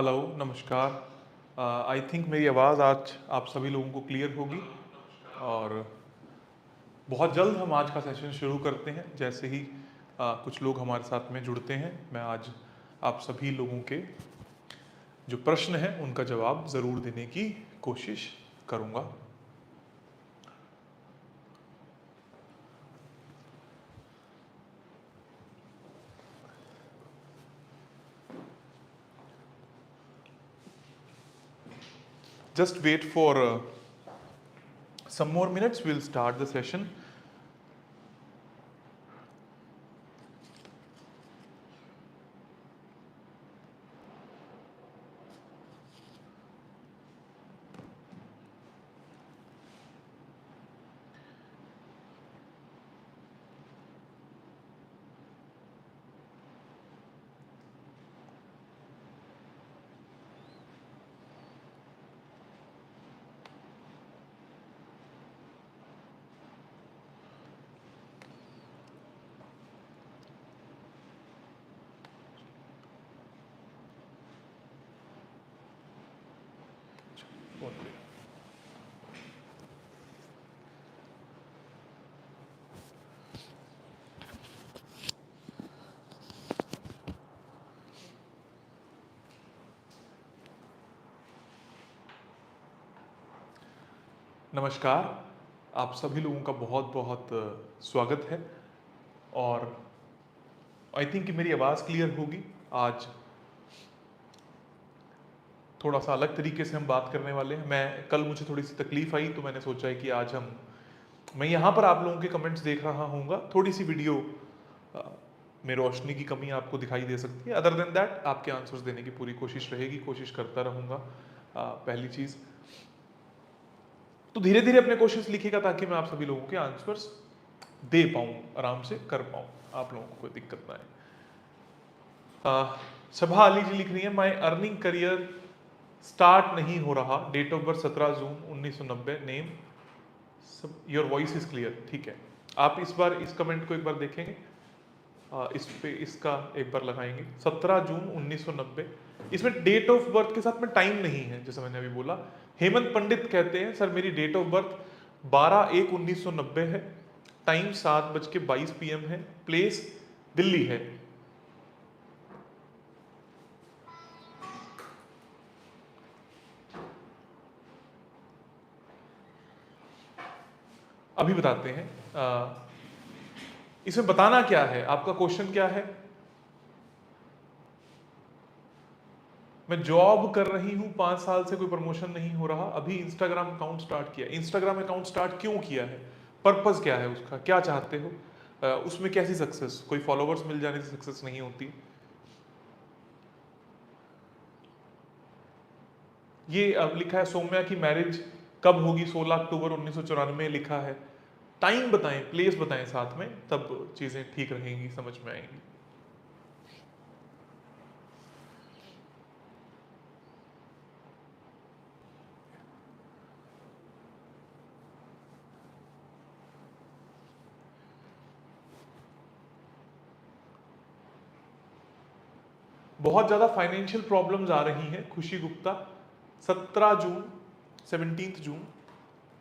Hello, नमस्कार। I think मेरी आवाज़ आज आप सभी लोगों को क्लियर होगी और बहुत जल्द हम आज का सेशन शुरू करते हैं। जैसे ही कुछ लोग हमारे साथ में जुड़ते हैं, मैं आज आप सभी लोगों के जो प्रश्न हैं उनका जवाब ज़रूर देने की कोशिश करूँगा। Just wait for some more minutes, we'll start the session. नमस्कार, आप सभी लोगों का बहुत बहुत स्वागत है और आई थिंक कि मेरी आवाज़ क्लियर होगी। आज थोड़ा सा अलग तरीके से हम बात करने वाले हैं। कल मुझे थोड़ी सी तकलीफ आई तो मैंने सोचा है कि आज मैं यहाँ पर आप लोगों के कमेंट्स देख रहा हूँगा। थोड़ी सी वीडियो में रोशनी की कमी आपको दिखाई दे सकती है। अदर देन दैट आपके आंसर्स देने की पूरी कोशिश रहेगी, कोशिश करता रहूँगा। पहली चीज़ तो धीरे धीरे अपने क्वेश्चंस लिखिएगा ताकि मैं आप सभी लोगों के आंसर्स दे पाऊँ, आराम से कर पाऊँ, आप लोगों को कोई दिक्कत ना आए। सभा अली जी लिख रही है, माई अर्निंग करियर स्टार्ट नहीं हो रहा, date of birth 17 June 1990, name, your voice is clear. ठीक है, आप इस बार इस कमेंट को एक बार देखेंगे, इस पे इसका एक बार लगाएंगे। 17 जून 1990, इसमें डेट ऑफ बर्थ के साथ में टाइम नहीं है, जैसे मैंने अभी बोला। हेमंत पंडित कहते हैं, सर मेरी डेट ऑफ बर्थ 12/1/1990 है, टाइम 7:22 PM है, प्लेस दिल्ली है। अभी बताते हैं। इसमें बताना क्या है, आपका क्वेश्चन क्या है? मैं जॉब कर रही हूं, 5 साल से कोई प्रमोशन नहीं हो रहा, अभी इंस्टाग्राम अकाउंट स्टार्ट किया। इंस्टाग्राम अकाउंट स्टार्ट क्यों किया है? पर्पस क्या है उसका, क्या चाहते हो? उसमें कैसी सक्सेस? कोई फॉलोवर्स मिल जाने से सक्सेस नहीं होती। ये अब लिखा है सौम्या की मैरिज कब होगी, 16 अक्टूबर 1994 लिखा है। टाइम बताएं, प्लेस बताएं साथ में, तब चीजें ठीक रहेंगी, समझ में आएंगी। बहुत ज्यादा फाइनेंशियल प्रॉब्लम्स आ रही हैं। खुशी गुप्ता, 17 जून 17 जून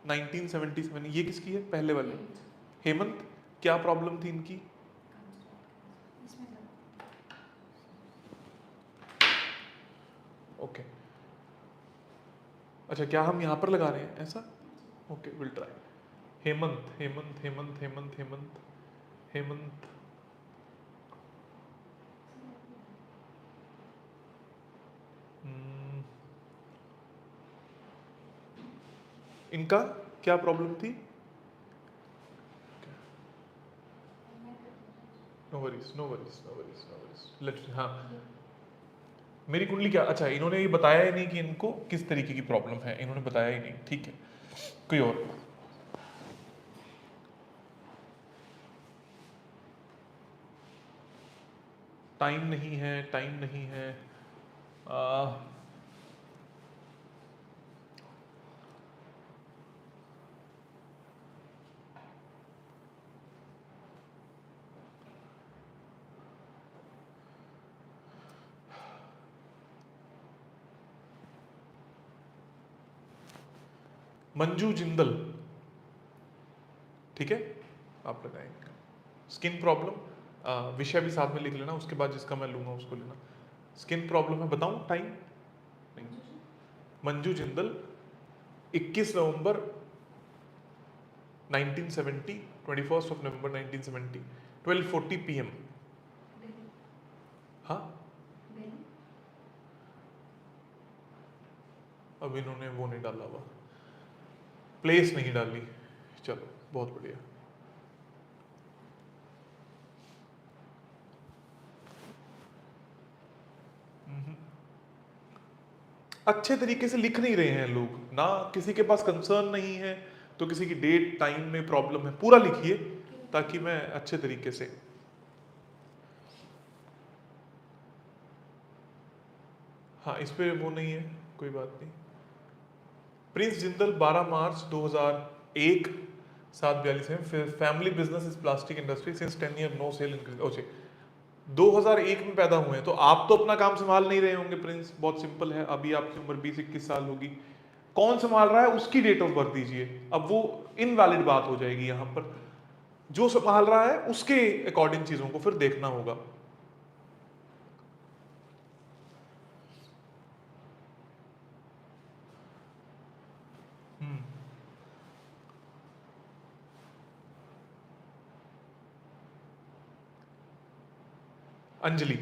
1977, ये किसकी है? पहले वाले हेमंत, क्या प्रॉब्लम थी इनकी? ओके, अच्छा, क्या हम यहाँ पर लगा रहे हैं ऐसा? Okay, will try. Hemant Hemant Hemant Hemant Hemant Hemant, इनका क्या प्रॉब्लम थी? No worries no worries no worries no worries, let's, हाँ, मेरी कुंडली क्या, अच्छा इन्होंने ये बताया ही नहीं कि इनको किस तरीके की प्रॉब्लम है, इन्होंने बताया ही नहीं। ठीक है, कोई और? टाइम नहीं है, टाइम नहीं है। आ, मंजू जिंदल, ठीक है, आप लगाएंगे। स्किन प्रॉब्लम, विषय भी साथ में लिख लेना, उसके बाद जिसका मैं लूंगा उसको लेना। स्किन प्रॉब्लम है, बताऊं टाइम? नहीं। मंजू जिंदल 21 नवंबर 1970, 21 ऑफ नवंबर 1970, 12:40 PM। हाँ, अब इन्होंने वो नहीं डाला हुआ, प्लेस नहीं डाली, चलो बहुत बढ़िया। अच्छे तरीके से लिख नहीं रहे हैं लोग ना, किसी के पास कंसर्न नहीं है तो किसी की डेट टाइम में प्रॉब्लम है, पूरा लिखिए ताकि मैं अच्छे तरीके से। हाँ, इस पे वो नहीं है, कोई बात नहीं। प्रिंस जिंदल 12 मार्च 2001, 7:42 है। Family business is plastic industry since 10 year, no sale increase. Okay, 2001 में पैदा हुए हैं तो आप तो अपना काम संभाल नहीं रहे होंगे प्रिंस, बहुत सिंपल है, अभी आपकी उम्र 20-21 साल होगी। कौन संभाल रहा है उसकी डेट ऑफ बर्थ दीजिए, अब वो इनवैलिड बात हो जाएगी यहां पर। जो संभाल रहा है उसके अकॉर्डिंग चीजों को फिर देखना होगा। Anjali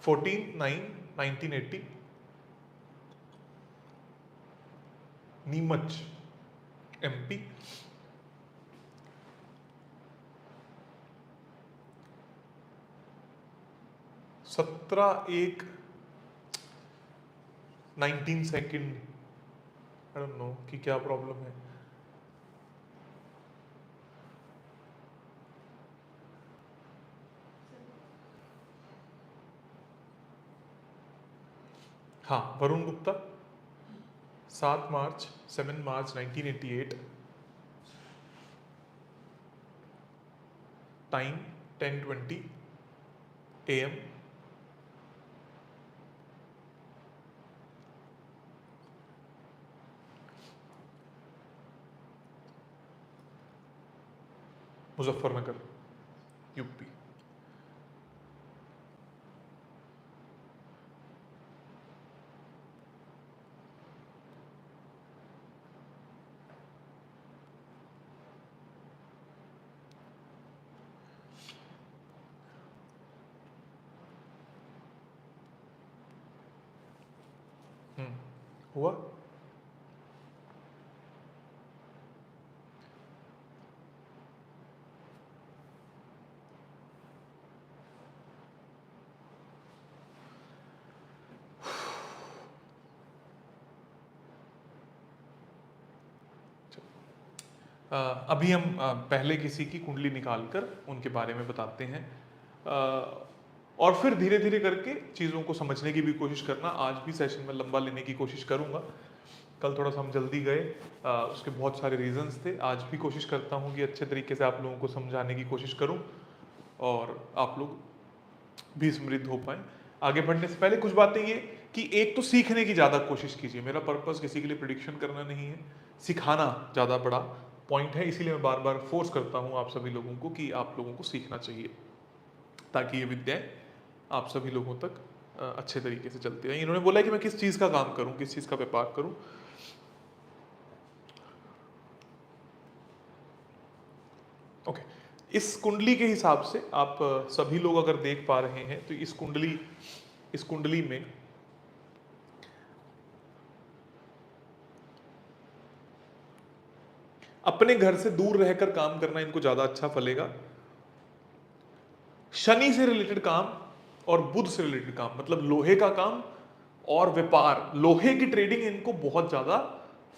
14/9/1980, Neemuch MP, 17/1/19 I don't know कि क्या प्रॉब्लम है। हाँ, वरुण गुप्ता 7 मार्च 1988, टाइम 10:20 AM, मुजफ्फरनगर UP। हुआ। अभी हम पहले किसी की कुंडली निकालकर उनके बारे में बताते हैं, और फिर धीरे धीरे करके चीज़ों को समझने की भी कोशिश करना। आज भी सेशन में लंबा लेने की कोशिश करूंगा, कल थोड़ा सा हम जल्दी गए, उसके बहुत सारे रीजंस थे। आज भी कोशिश करता हूँ कि अच्छे तरीके से आप लोगों को समझाने की कोशिश करूँ और आप लोग भी समृद्ध हो पाए। आगे बढ़ने से पहले कुछ बातें ये कि एक तो सीखने की ज़्यादा कोशिश कीजिए। मेरा पर्पस किसी के लिए प्रिडिक्शन करना नहीं है, सिखाना ज़्यादा बड़ा पॉइंट है, इसीलिए मैं बार बार फोर्स करता हूँ आप सभी लोगों को कि आप लोगों को सीखना चाहिए ताकि ये विद्याएं आप सभी लोगों तक अच्छे तरीके से चलती रहें। इन्होंने बोला कि मैं किस चीज़ का काम करूं, किस चीज़ का व्यापार करूं। ओके, इस कुंडली के हिसाब से आप सभी लोग अगर देख पा रहे हैं तो इस कुंडली में अपने घर से दूर रहकर काम करना इनको ज्यादा अच्छा फलेगा। शनि से रिलेटेड काम और बुध से रिलेटेड काम, मतलब लोहे का काम और व्यापार, लोहे की ट्रेडिंग इनको बहुत ज्यादा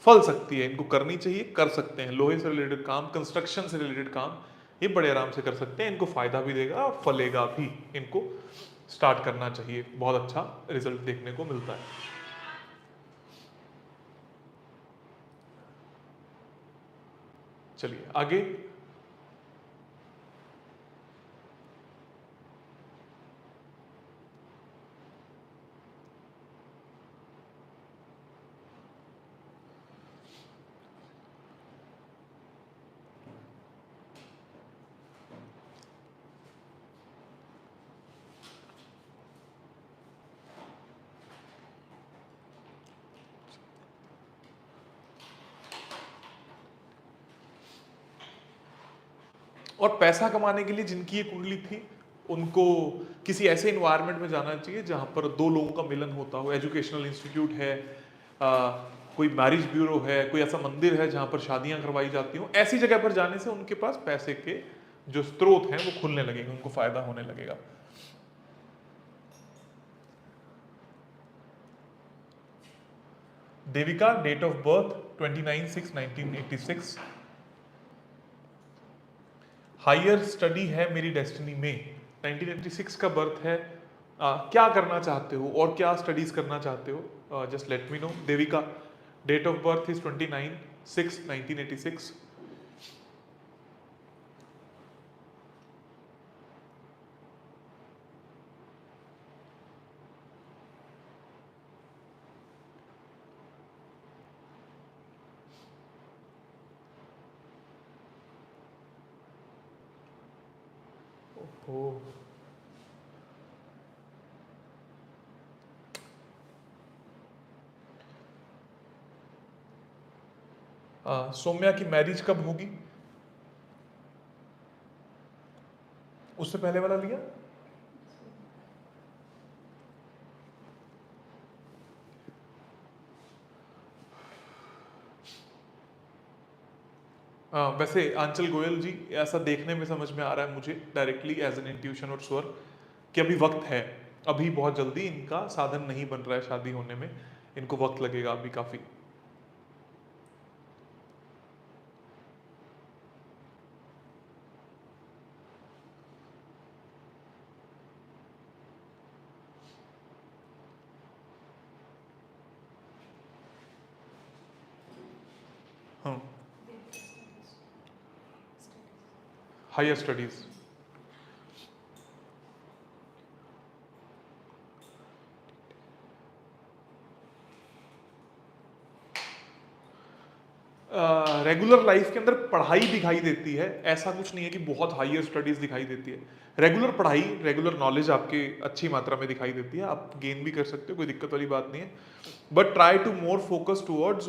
फल सकती है, इनको करनी चाहिए, कर सकते हैं। लोहे से रिलेटेड काम, कंस्ट्रक्शन से रिलेटेड काम ये बड़े आराम से कर सकते हैं, इनको फायदा भी देगा और फलेगा भी। इनको स्टार्ट करना चाहिए, बहुत अच्छा रिजल्ट देखने को मिलता है। चलिए आगे। और पैसा कमाने के लिए जिनकी ये कुंडली थी उनको किसी ऐसे इन्वायरमेंट में जाना चाहिए जहाँ पर दो लोगों का मिलन होता हो। एजुकेशनल इंस्टीट्यूट है, कोई मैरिज ब्यूरो है, कोई ऐसा मंदिर है जहाँ पर शादियाँ करवाई जाती हों, ऐसी जगह पर जाने से उनके पास पैसे के जो स्रोत हैं वो खुलने लगेंगे, उनको फायदा होने लगेगा। Devika, date of birth 29/6/1986। Higher study है मेरी डेस्टिनी में, 1986 का बर्थ है। क्या करना चाहते हो और क्या स्टडीज करना चाहते हो, just let me know. Devika, date of birth is 29/6/1986। Oh, Saumya की मैरिज कब होगी? उससे पहले वाला लिया? वैसे आंचल गोयल जी, ऐसा देखने में समझ में आ रहा है मुझे डायरेक्टली एज एन इंट्यूशन और स्वर कि अभी वक्त है, अभी बहुत जल्दी इनका साधन नहीं बन रहा है शादी होने में, इनको वक्त लगेगा अभी काफी। हाँ, हायर स्टडीज। रेगुलर लाइफ के अंदर पढ़ाई दिखाई देती है, ऐसा कुछ नहीं है कि बहुत हायर स्टडीज दिखाई देती है। रेगुलर पढ़ाई, रेगुलर नॉलेज आपके अच्छी मात्रा में दिखाई देती है, आप गेन भी कर सकते हो, कोई दिक्कत वाली बात नहीं है। But try to more focus towards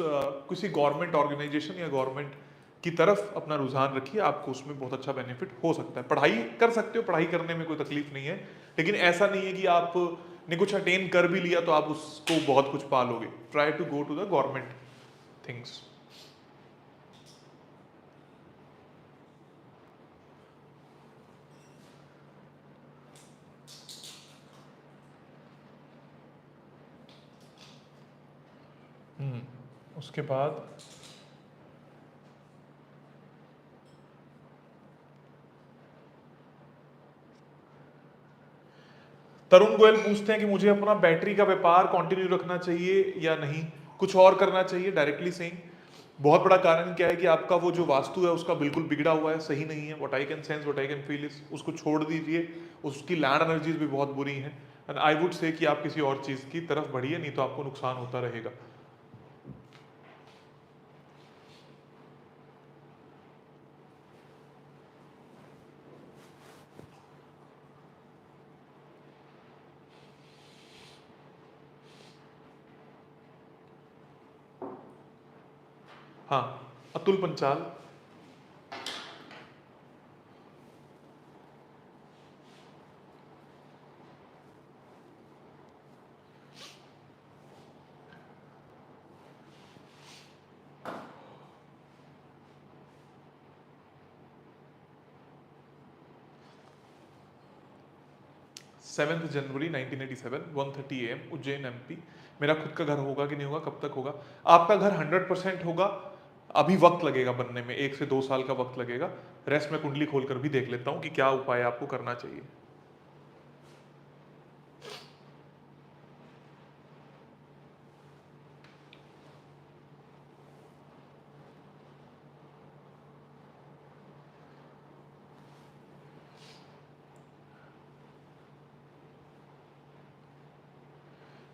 किसी गवर्नमेंट ऑर्गेनाइजेशन या गवर्नमेंट की तरफ अपना रुझान रखिए, आपको उसमें बहुत अच्छा बेनिफिट हो सकता है। पढ़ाई कर सकते हो, पढ़ाई करने में कोई तकलीफ नहीं है, लेकिन ऐसा नहीं है कि आप ने कुछ अटेन कर भी लिया तो आप उसको बहुत कुछ पालोगे। Try to go to the government things. उसके बाद तरुण गोयल पूछते हैं कि मुझे अपना बैटरी का व्यापार कंटिन्यू रखना चाहिए या नहीं, कुछ और करना चाहिए। डायरेक्टली सेइंग, बहुत बड़ा कारण क्या है कि आपका वो जो वास्तु है उसका बिल्कुल बिगड़ा हुआ है, सही नहीं है। What I can sense, what I can feel is, उसको छोड़ दीजिए, उसकी लैंड एनर्जीज भी बहुत बुरी हैं। एंड आई वुड से कि आप किसी और चीज की तरफ बढ़िए, नहीं तो आपको नुकसान होता रहेगा। हाँ, Atul Panchal. Seventh January 1987, 1:30 AM, Ujjain MP। मेरा खुद का घर होगा कि नहीं होगा, कब तक होगा? आपका घर 100% होगा, अभी वक्त लगेगा बनने में, 1 से 2 साल का वक्त लगेगा। रेस्ट में कुंडली खोलकर भी देख लेता हूँ कि क्या उपाय आपको करना चाहिए।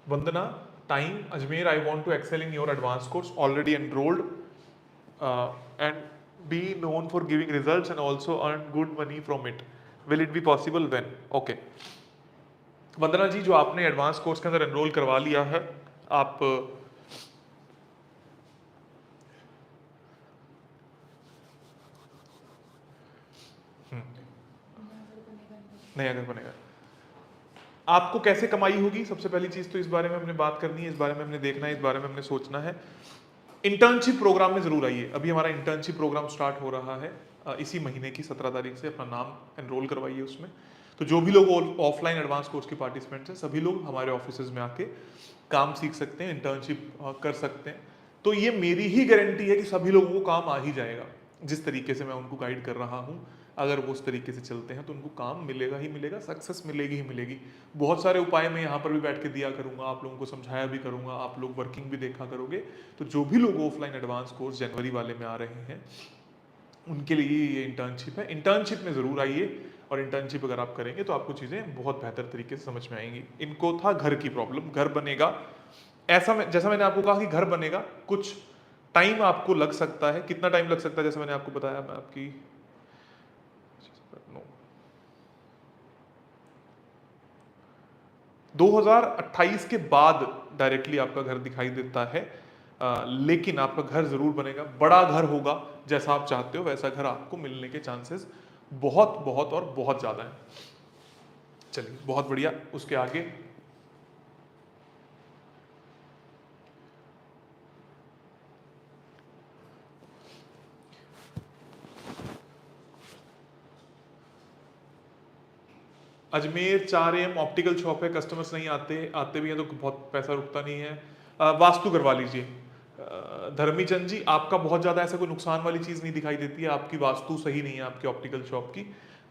Vandana, time Ajmer, I want to excel in your advance course, already enrolled and be known for giving results and also earn good money from it. Will it be possible? When? Okay Vandana ji, जो आपने एडवांस कोर्स के अंदर enrol करवा लिया है, आप नया घर बनेगा। आपको कैसे कमाई होगी, सबसे पहली चीज तो इस बारे में हमने बात करनी है, इस बारे में हमने देखना है, इस बारे में हमने सोचना है। इंटर्नशिप प्रोग्राम में जरूर आइए। अभी हमारा इंटर्नशिप प्रोग्राम स्टार्ट हो रहा है इसी महीने की 17 तारीख से। अपना नाम एनरोल करवाइए उसमें। तो जो भी लोग ऑफलाइन एडवांस कोर्स के पार्टिसिपेंट्स हैं, सभी लोग हमारे ऑफिस में आके काम सीख सकते हैं, इंटर्नशिप कर सकते हैं। तो ये मेरी ही गारंटी है कि सभी लोगों को काम आ ही जाएगा। जिस तरीके से मैं उनको गाइड कर रहा हूँ, अगर वो उस तरीके से चलते हैं तो उनको काम मिलेगा ही मिलेगा, सक्सेस मिलेगी ही मिलेगी। बहुत सारे उपाय मैं यहाँ पर भी बैठ के दिया करूँगा, आप लोगों को समझाया भी करूँगा, आप लोग वर्किंग भी देखा करोगे। तो जो भी लोग ऑफलाइन एडवांस कोर्स जनवरी वाले में आ रहे हैं, उनके लिए ये इंटर्नशिप है। इंटर्नशिप में ज़रूर आइए, और इंटर्नशिप अगर आप करेंगे तो आपको चीज़ें बहुत बेहतर तरीके से समझ में आएंगी। इनको था घर की प्रॉब्लम, घर बनेगा ऐसा जैसा मैंने आपको कहा कि घर बनेगा, कुछ टाइम आपको लग सकता है। कितना टाइम लग सकता है, जैसे मैंने आपको बताया, मैं आपकी 2028 के बाद डायरेक्टली आपका घर दिखाई देता है। लेकिन आपका घर जरूर बनेगा, बड़ा घर होगा, जैसा आप चाहते हो वैसा घर आपको मिलने के चांसेस बहुत बहुत और बहुत ज़्यादा हैं। चलिए बहुत बढ़िया, उसके आगे अजमेर 4 AM ऑप्टिकल शॉप है, कस्टमर्स नहीं आते, आते भी हैं तो बहुत पैसा रुकता नहीं है। वास्तु करवा लीजिए। धर्मी चंद जी, आपका बहुत ज़्यादा ऐसा कोई नुकसान वाली चीज़ नहीं दिखाई देती है, आपकी वास्तु सही नहीं है आपकी ऑप्टिकल शॉप की।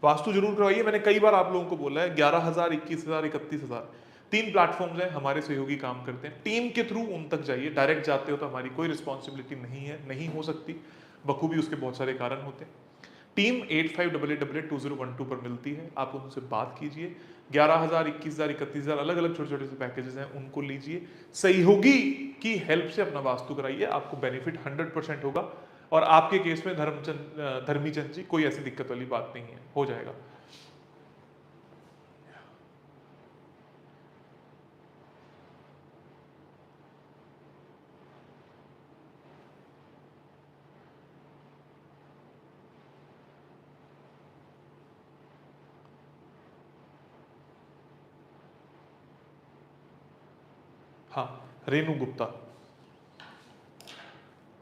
वास्तु जरूर करवाइए। मैंने कई बार आप लोगों को बोला है, 11,000, 21,000, 31,000 3 प्लेटफॉर्म्स हैं, हमारे सहयोगी काम करते हैं। टीम के थ्रू उन तक जाइए, डायरेक्ट जाते हो तो हमारी कोई रिस्पॉन्सिबिलिटी नहीं है, नहीं हो सकती, बखूबी उसके बहुत सारे कारण होते हैं। टीम 85882012 पर मिलती है, आप उनसे बात कीजिए। 11,000, 21,000, 31,000 अलग अलग छोटे छोटे से पैकेजेस हैं, उनको लीजिए। सहयोगी की हेल्प से अपना वास्तु कराइए, आपको बेनिफिट 100% होगा। और आपके केस में धर्मी चंद जी, कोई ऐसी दिक्कत वाली बात नहीं है, हो जाएगा। हाँ, रेनू गुप्ता,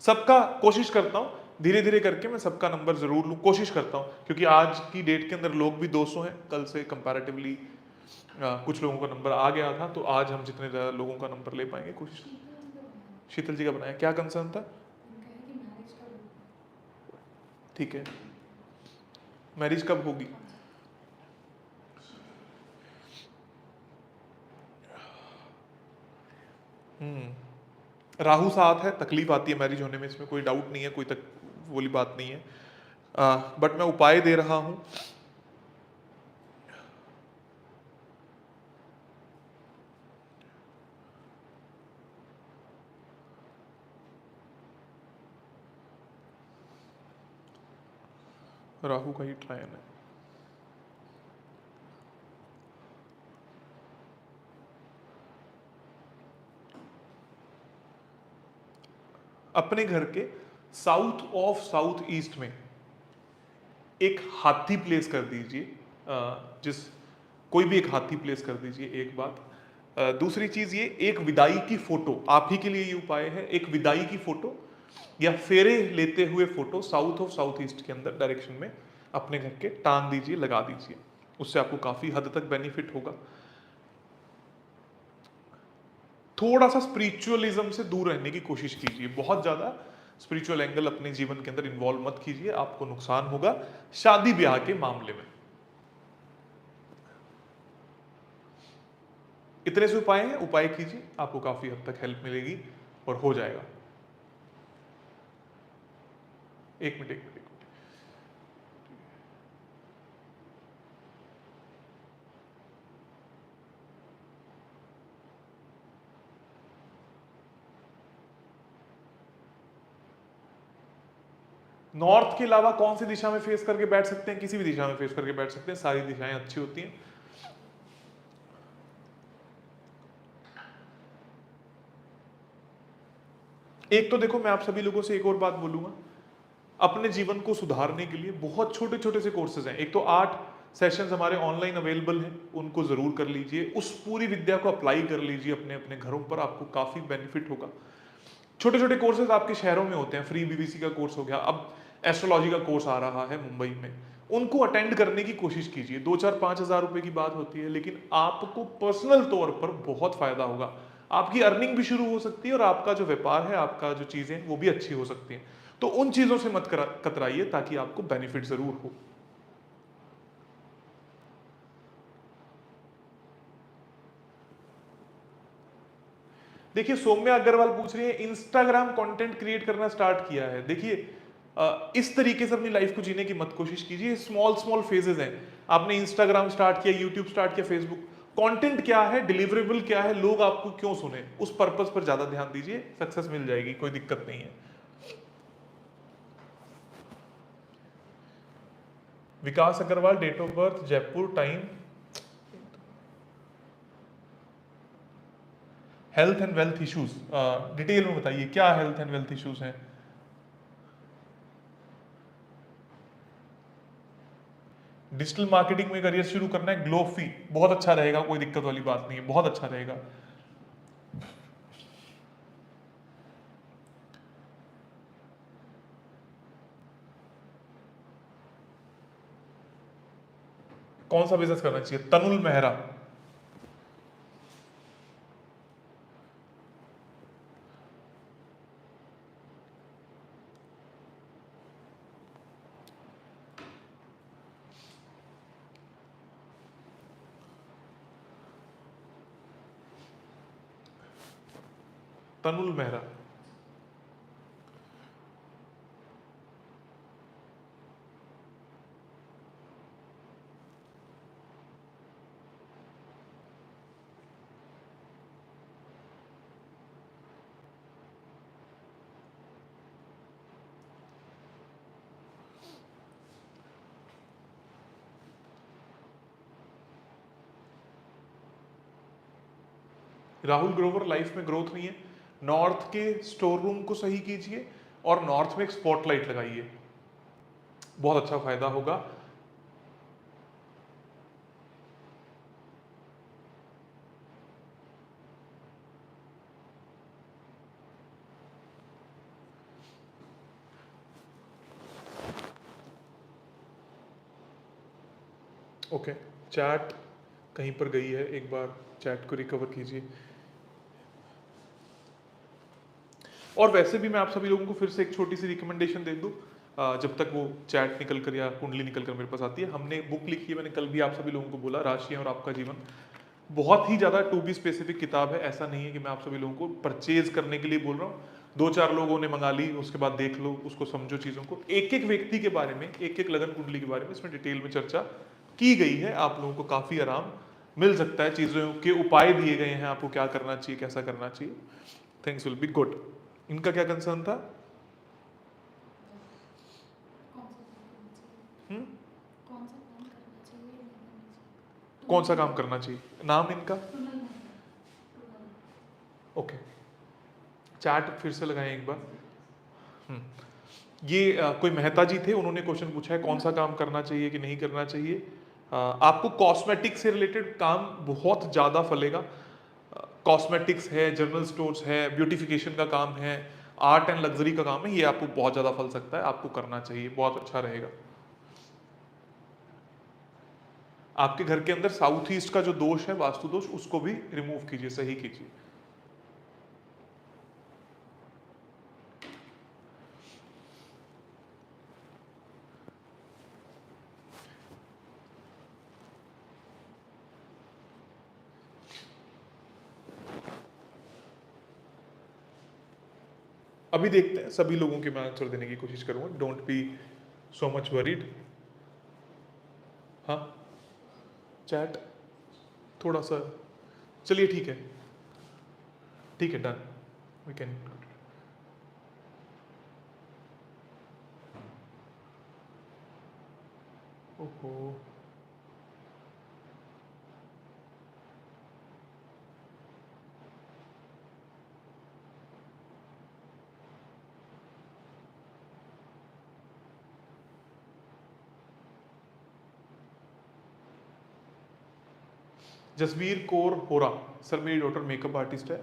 सबका कोशिश करता हूँ धीरे धीरे करके, मैं सबका नंबर जरूर लूँ, कोशिश करता हूँ, क्योंकि आज की डेट के अंदर लोग भी 200 हैं, कल से कंपैरेटिवली कुछ लोगों का नंबर आ गया था, तो आज हम जितने ज़्यादा लोगों का नंबर ले पाएंगे कोशिश। शीतल जी का बनाया, क्या कंसर्न था? ठीक है, मैरिज कब होगी? राहु साथ है, तकलीफ आती है मैरिज होने में, इसमें कोई डाउट नहीं है, कोई तक बोली बात नहीं है। बट मैं उपाय दे रहा हूं। राहु का ही ट्रायन है। अपने घर के साउथ ईस्ट में एक हाथी प्लेस कर दीजिए। जिस कोई भी एक हाथी प्लेस कर दीजिए, एक बात। दूसरी चीज ये, एक विदाई की फोटो, आप ही के लिए ये उपाय है, एक विदाई की फोटो या फेरे लेते हुए फोटो साउथ ईस्ट के अंदर डायरेक्शन में अपने घर के टांग दीजिए, लगा दीजिए। उससे आपको काफी हद तक बेनिफिट होगा। थोड़ा सा स्पिरिचुअलिज्म से दूर रहने की कोशिश कीजिए, बहुत ज्यादा स्पिरिचुअल एंगल अपने जीवन के अंदर इन्वॉल्व मत कीजिए, आपको नुकसान होगा शादी ब्याह के मामले में। इतने से उपाय हैं, उपाय कीजिए, आपको काफी हद तक हेल्प मिलेगी और हो जाएगा। एक मिनट, एक मिनट। नॉर्थ के अलावा कौन सी दिशा में फेस करके बैठ सकते हैं? किसी भी दिशा में फेस करके बैठ सकते हैं, सारी दिशाएं अच्छी होती हैं। एक तो देखो, मैं आप सभी लोगों से एक और बात बोलूंगा, अपने जीवन को सुधारने के लिए बहुत छोटे छोटे से कोर्सेज हैं। एक तो 8 सेशंस हमारे ऑनलाइन अवेलेबल हैं, उनको ज़रूर कर लीजिए, उस पूरी विद्या को अप्लाई कर लीजिए अपने अपने घरों पर, आपको काफ़ी बेनिफिट होगा। छोटे छोटे कोर्सेज आपके शहरों में होते हैं, फ्री बीबीसी का कोर्स हो गया, अब एस्ट्रोलॉजी का कोर्स आ रहा है मुंबई में, उनको अटेंड करने की कोशिश कीजिए। 2-4-5 हज़ार रुपए की बात होती है, लेकिन आपको पर्सनल तौर पर बहुत फायदा होगा, आपकी अर्निंग भी शुरू हो सकती है और आपका जो व्यापार है, आपका जो चीज़ें वो भी अच्छी हो सकती हैं। तो उन चीज़ों से मत कतराइए, ताकि आपको बेनिफिट ज़रूर हो। देखिए सौम्या अग्रवाल पूछ रही है, इंस्टाग्राम कंटेंट क्रिएट करना स्टार्ट किया है। देखिए इस तरीके से अपनी लाइफ को जीने की मत कोशिश कीजिए, स्मॉल स्मॉल फेजेस हैं। आपने इंस्टाग्राम स्टार्ट किया, यूट्यूब स्टार्ट किया, फेसबुक, कंटेंट क्या है, डिलीवरेबल क्या है, लोग आपको क्यों सुने, उस पर्पस पर ज्यादा ध्यान दीजिए, सक्सेस मिल जाएगी, कोई दिक्कत नहीं है। Vikas Agarwal, date of birth Jaipur, time, health and wealth issues, detail में बताइए क्या हेल्थ एंड वेल्थ इश्यूज हैं। डिजिटल मार्केटिंग में करियर शुरू करना है, ग्लोफी बहुत अच्छा रहेगा, कोई दिक्कत वाली बात नहीं है, बहुत अच्छा रहेगा। कौन सा बिजनेस करना चाहिए, तनुल मेहरा। तनुल मेहरा, राहुल ग्रोवर, लाइफ में ग्रोथ नहीं है, नॉर्थ के स्टोर रूम को सही कीजिए और नॉर्थ में एक स्पॉटलाइट लगाइए, बहुत अच्छा फायदा होगा। ओके, चैट कहीं पर गई है, एक बार चैट को रिकवर कीजिए। और वैसे भी मैं आप सभी लोगों को फिर से एक छोटी सी रिकमेंडेशन दे दूं, जब तक वो चैट निकल कर या कुंडली निकल कर मेरे पास आती है, हमने बुक लिखी है, मैंने कल भी आप सभी लोगों को बोला, राशियां और आपका जीवन, बहुत ही ज़्यादा टू बी स्पेसिफिक किताब है, ऐसा नहीं है कि मैं आप सभी लोगों को परचेज करने के लिए बोल रहा हूँ। 2-4 लोगों ने मंगा ली, उसके बाद देख लो, उसको समझो, चीज़ों को, एक एक व्यक्ति के बारे में, एक एक लगन कुंडली के बारे में इसमें डिटेल में चर्चा की गई है, आप लोगों को काफ़ी आराम मिल सकता है, चीज़ों के उपाय दिए गए हैं, आपको क्या करना चाहिए, कैसा करना चाहिए, थिंग्स विल बी गुड। इनका क्या कंसर्न था? हम्म? कौन सा काम करना चाहिए, नाम इनका? ओके, चैट फिर से लगाएं एक बार। ये कोई मेहता जी थे, उन्होंने क्वेश्चन पूछा है कौन सा काम करना चाहिए कि नहीं करना चाहिए। आपको कॉस्मेटिक्स से रिलेटेड काम बहुत ज़्यादा फलेगा, कॉस्मेटिक्स है, जनरल स्टोर्स है, ब्यूटिफिकेशन का काम है, आर्ट एंड लग्जरी का काम है, ये आपको बहुत ज़्यादा फल सकता है, आपको करना चाहिए, बहुत अच्छा रहेगा। आपके घर के अंदर साउथ ईस्ट का जो दोष है, वास्तु दोष, उसको भी रिमूव कीजिए, सही कीजिए। अभी देखते हैं, सभी लोगों के मैं आंसर देने की कोशिश करूंगा, don't be so much worried. हाँ, चैट थोड़ा सा, चलिए ठीक है, ठीक है, डन, वी कैन। ओहो, जसबीर कौर होरा, सर मेरी डॉटर मेकअप आर्टिस्ट है,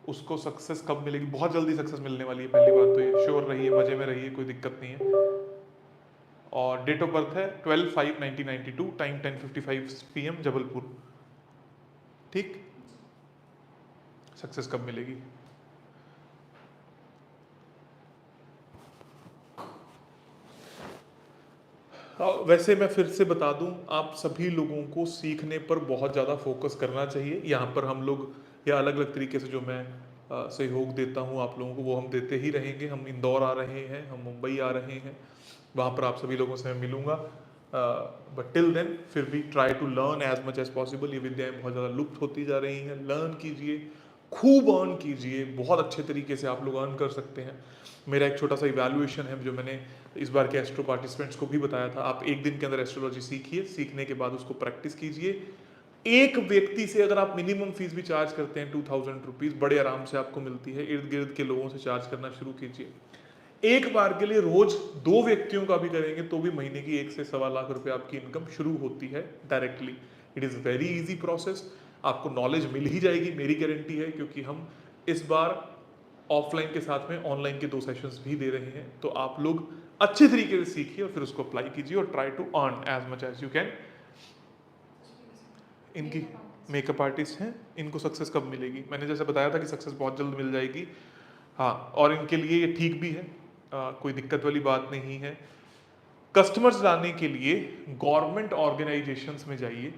उसको सक्सेस कब मिलेगी? बहुत जल्दी सक्सेस मिलने वाली है, पहली बात तो ये, श्योर रहिए, मजे में रहिए, कोई दिक्कत नहीं है। और डेट ऑफ बर्थ है 12/5/1992, टाइम 10:55 PM, जबलपुर। ठीक, सक्सेस कब मिलेगी? वैसे मैं फिर से बता दूं, आप सभी लोगों को सीखने पर बहुत ज़्यादा फोकस करना चाहिए। यहाँ पर हम लोग या अलग अलग तरीके से जो मैं सहयोग देता हूँ आप लोगों को, वो हम देते ही रहेंगे। हम इंदौर आ रहे हैं, हम मुंबई आ रहे हैं, वहाँ पर आप सभी लोगों से मैं मिलूँगा। बट टिल देन फिर भी try to learn as much as possible. ये विद्याएं बहुत ज़्यादा लुप्त होती जा रही हैं, लर्न कीजिए, खूब अर्न कीजिए, बहुत अच्छे तरीके से आप लोग अर्न कर सकते हैं। मेरा एक छोटा सा इवैल्यूएशन है जो मैंने इस बार के एस्ट्रो पार्टिसिपेंट्स को भी बताया था। आप एक दिन के अंदर एस्ट्रोलॉजी सीखिए, सीखने के बाद उसको प्रैक्टिस कीजिए। एक व्यक्ति से अगर आप मिनिमम फीस भी चार्ज करते हैं 2000 रुपीज़, बड़े आराम से आपको मिलती है। इर्द गिर्द के लोगों से चार्ज करना शुरू कीजिए। एक बार के लिए रोज 2 व्यक्तियों का भी करेंगे तो भी महीने की 1 से सवा लाख रुपए आपकी इनकम शुरू होती है directly. It is very easy process, आपको नॉलेज मिल ही जाएगी, मेरी गारंटी है, क्योंकि हम इस बार ऑफलाइन के साथ में ऑनलाइन के 2 सेशंस भी दे रहे हैं। तो आप लोग अच्छे तरीके से सीखिए और फिर उसको अप्लाई कीजिए और try to earn as much as you can. इनकी मेकअप आर्टिस्ट हैं, इनको सक्सेस कब मिलेगी? मैंने जैसे बताया था कि सक्सेस बहुत जल्द मिल जाएगी। हाँ, और इनके लिए ये ठीक भी है, कोई दिक्कत वाली बात नहीं है। कस्टमर्स लाने के लिए गवर्नमेंट ऑर्गेनाइजेशंस में जाइए,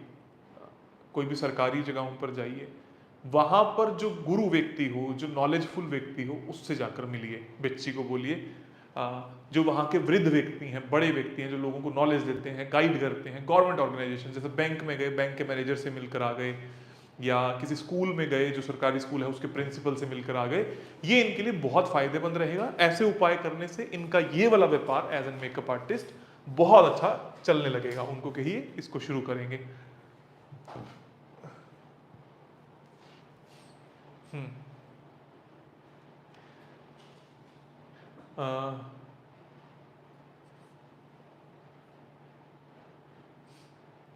कोई भी सरकारी जगहों पर जाइए, वहाँ पर जो गुरु व्यक्ति हो, जो नॉलेजफुल व्यक्ति हो, उससे जाकर मिलिए। बच्ची को बोलिए, जो वहाँ के वृद्ध व्यक्ति हैं, बड़े व्यक्ति हैं, जो लोगों को नॉलेज देते हैं, गाइड करते हैं। गवर्नमेंट ऑर्गेनाइजेशन, जैसे बैंक में गए, बैंक के मैनेजर से मिलकर आ गए, या किसी स्कूल में गए, जो सरकारी स्कूल है उसके प्रिंसिपल से मिलकर आ गए, ये इनके लिए बहुत फायदेमंद रहेगा। ऐसे उपाय करने से इनका ये वाला व्यापार एज एन मेकअप आर्टिस्ट बहुत अच्छा चलने लगेगा। उनको कहिए इसको शुरू करेंगे।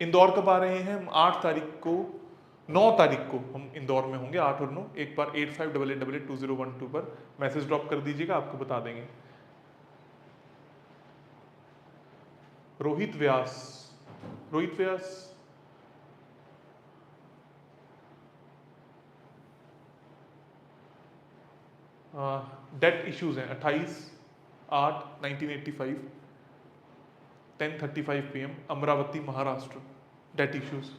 इंदौर कब आ रहे हैं हम? 8 तारीख को, 9 तारीख को हम इंदौर में होंगे, 8 और 9। एक बार 8588882012 पर मैसेज ड्रॉप कर दीजिएगा, आपको बता देंगे। रोहित व्यास, रोहित व्यास डेट इश्यूज हैं 28/8/1985, 10:35 PM, Amravati Maharashtra. Date issues.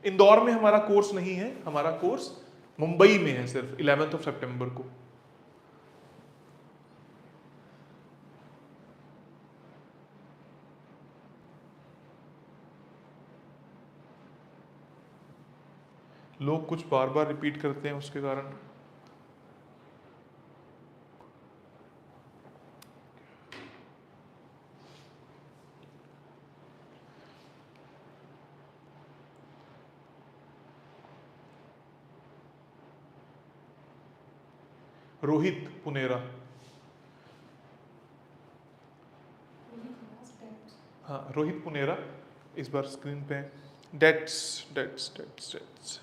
Indore में हमारा कोर्स नहीं है, हमारा कोर्स मुंबई में है, सिर्फ 11 सितंबर को। लोग कुछ बार बार रिपीट करते हैं, उसके कारण। रोहित पुनेरा, हाँ रोहित पुनेरा इस बार स्क्रीन पे। Dates dates dates dates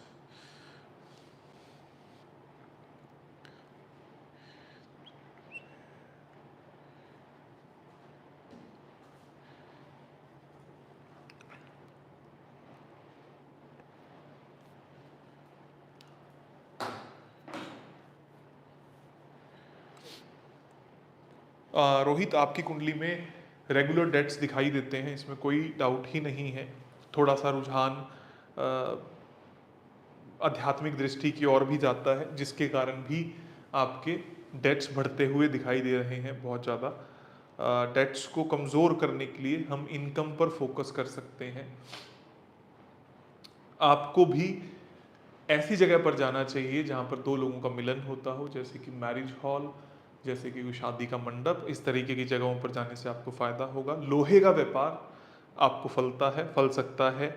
Rohit, आपकी कुंडली में रेगुलर डेट्स दिखाई देते हैं, इसमें कोई डाउट ही नहीं है। थोड़ा सा रुझान आध्यात्मिक दृष्टि की ओर भी जाता है, जिसके कारण भी आपके डेट्स बढ़ते हुए दिखाई दे रहे हैं बहुत ज़्यादा। डेट्स को कमज़ोर करने के लिए हम इनकम पर फोकस कर सकते हैं। आपको भी ऐसी जगह पर जाना चाहिए जहाँ पर 2 लोगों का मिलन होता हो, जैसे कि मैरिज हॉल, जैसे कि कोई शादी का मंडप। इस तरीके की जगहों पर जाने से आपको फ़ायदा होगा। लोहे का व्यापार आपको फलता है, फल सकता है।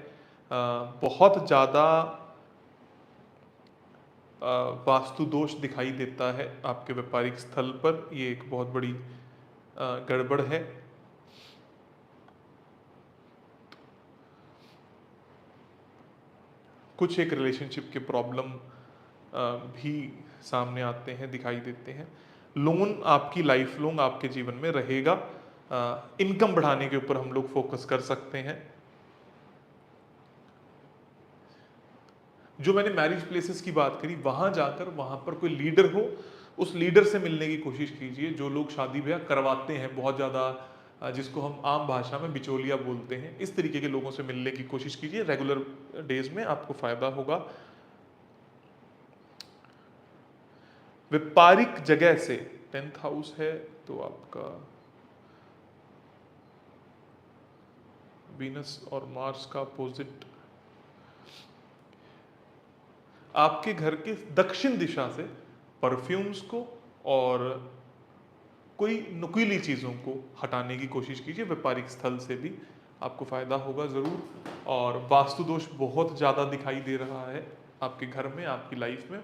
बहुत ज़्यादा वास्तु दोष दिखाई देता है आपके व्यापारिक स्थल पर, ये एक बहुत बड़ी गड़बड़ है। कुछ एक रिलेशनशिप के प्रॉब्लम भी सामने आते हैं, दिखाई देते हैं। लोन आपकी लाइफ लॉन्ग आपके जीवन में रहेगा। इनकम बढ़ाने के ऊपर हम लोग फोकस कर सकते हैं। जो मैंने मैरिज प्लेसेस की बात करी, वहां जाकर वहां पर कोई लीडर हो, उस लीडर से मिलने की कोशिश कीजिए। जो लोग शादी ब्याह करवाते हैं बहुत ज़्यादा, जिसको हम आम भाषा में बिचौलिया बोलते हैं, इस तरीके के लोगों से मिलने की कोशिश कीजिए। रेगुलर डेज में आपको फायदा होगा। व्यापारिक जगह से 10th हाउस है तो आपका वीनस और मार्स का अपोजिट आपके घर के दक्षिण दिशा से परफ्यूम्स को और कोई नुकीली चीज़ों को हटाने की कोशिश कीजिए। व्यापारिक स्थल से भी आपको फायदा होगा ज़रूर। और वास्तु दोष बहुत ज़्यादा दिखाई दे रहा है आपके घर में, आपकी लाइफ में।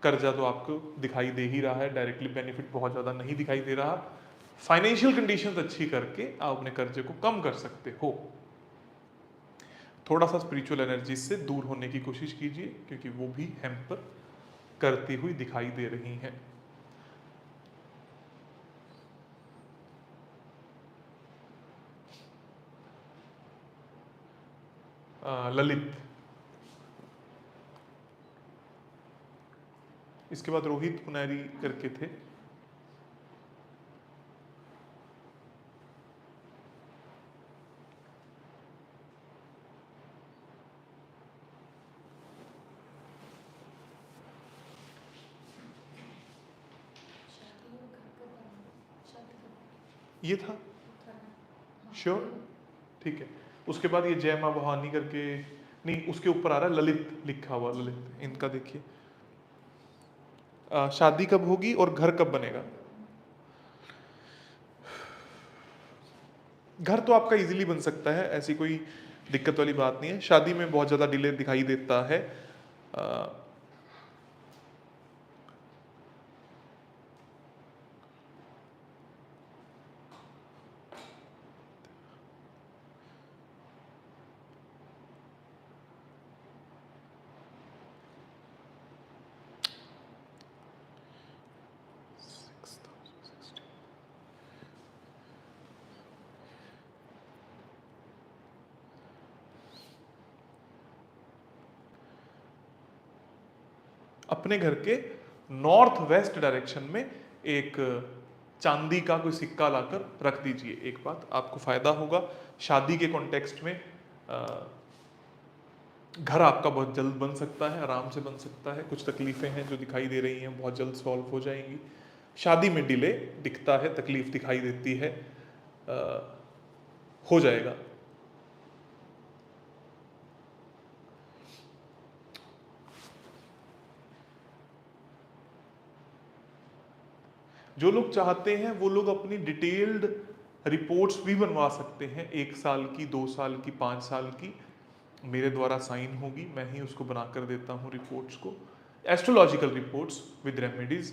कर्जा तो आपको दिखाई दे ही रहा है, डायरेक्टली बेनिफिट बहुत ज़्यादा नहीं दिखाई दे रहा। फाइनेंशियल कंडीशंस अच्छी करके आप अपने कर्जे को कम कर सकते हो। थोड़ा सा स्पिरिचुअल एनर्जी से दूर होने की कोशिश कीजिए, क्योंकि वो भी हैम्पर करती हुई दिखाई दे रही हैं। ललित, इसके बाद रोहित पुनारी करके थे। ये था श्योर, ठीक है। उसके बाद ये जय माँ भवानी करके, नहीं उसके ऊपर आ रहा है ललित लिखा हुआ, ललित। इनका देखिए शादी कब होगी और घर कब बनेगा। घर तो आपका इजीली बन सकता है, ऐसी कोई दिक्कत वाली बात नहीं है। शादी में बहुत ज़्यादा डिले दिखाई देता है। अपने घर के नॉर्थ वेस्ट डायरेक्शन में एक चांदी का कोई सिक्का लाकर रख दीजिए। एक बात आपको फायदा होगा। शादी के कॉन्टेक्स्ट में घर आपका बहुत जल्द बन सकता है, आराम से बन सकता है। कुछ तकलीफें हैं जो दिखाई दे रही हैं, बहुत जल्द सॉल्व हो जाएंगी। शादी में डिले दिखता है, तकलीफ दिखाई देती है, हो जाएगा। जो लोग चाहते हैं वो लोग अपनी डिटेल्ड रिपोर्ट्स भी बनवा सकते हैं, 1 साल की, 2 साल की, 5 साल की। मेरे द्वारा साइन होगी, मैं ही उसको बना कर देता हूँ रिपोर्ट्स को। Astrological reports with remedies.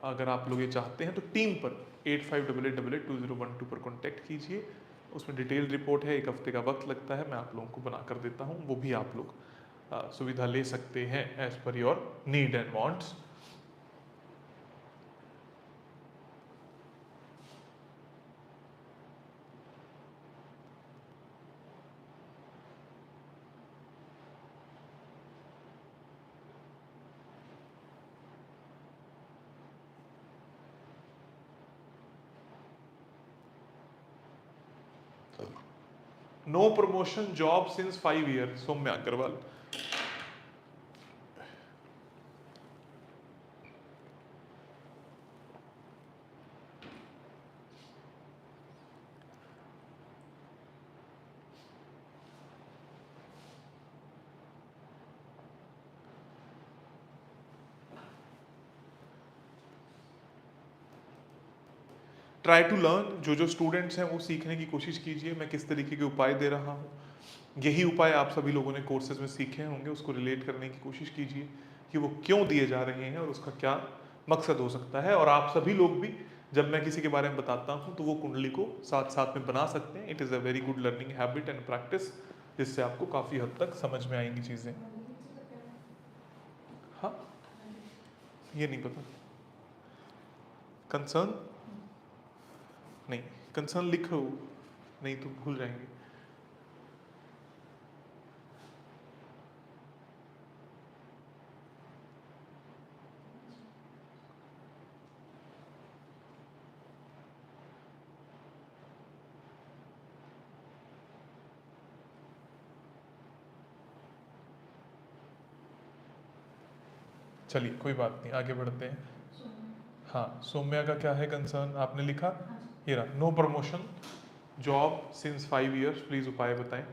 अगर आप लोग ये चाहते हैं तो टीम पर 8588882012 पर कॉन्टैक्ट कीजिए। उसमें डिटेल्ड रिपोर्ट है, 1 हफ्ते का वक्त लगता है, मैं आप लोगों को बना कर देता हूँ। वो भी आप लोग सुविधा ले सकते हैं as per your need and wants. No promotion job since 5 year, Saumya Agarwal. Try to learn, जो स्टूडेंट्स हैं वो सीखने की कोशिश कीजिए मैं किस तरीके के उपाय दे रहा हूँ। यही उपाय आप सभी लोगों ने कोर्सेज में सीखे होंगे, उसको रिलेट करने की कोशिश कीजिए कि वो क्यों दिए जा रहे हैं और उसका क्या मकसद हो सकता है। और आप सभी लोग भी जब मैं किसी के बारे में बताता हूँ तो वो कुंडली को साथ साथ में बना सकते हैं। It is a very good learning habit and practice, जिससे आपको काफ़ी हद तक समझ में आएंगी चीज़ें। हाँ, ये नहीं पता। कंसर्न नहीं, कंसर्न लिखो, नहीं तो भूल जाएंगे। चलिए कोई बात नहीं, आगे बढ़ते हैं। हाँ, सौम्या का क्या है कंसर्न, आपने लिखा। ये रहा, no promotion, job since 5 years, please उपाय बताएं।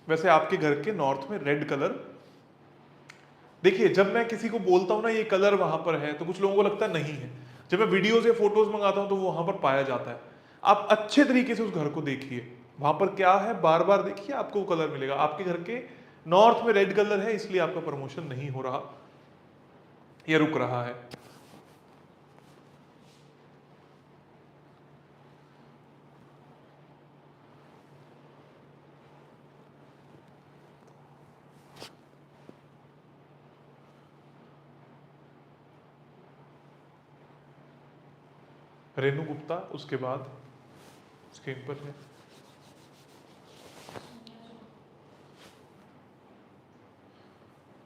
वैसे आपके घर के नॉर्थ में रेड कलर, देखिए जब मैं किसी को बोलता हूँ ना ये कलर वहां पर है, तो कुछ लोगों को लगता नहीं है। जब मैं वीडियोस या फोटोज मंगाता हूँ तो वो वहां पर पाया जाता है। आप अच्छे तरीके से उस घर को देखिए, वहां पर क्या है बार बार देखिए, आपको वो कलर मिलेगा। आपके घर के नॉर्थ में रेड कलर है, इसलिए आपका प्रमोशन नहीं हो रहा, ये रुक रहा है। रेनू गुप्ता, उसके बाद स्क्रीन पर है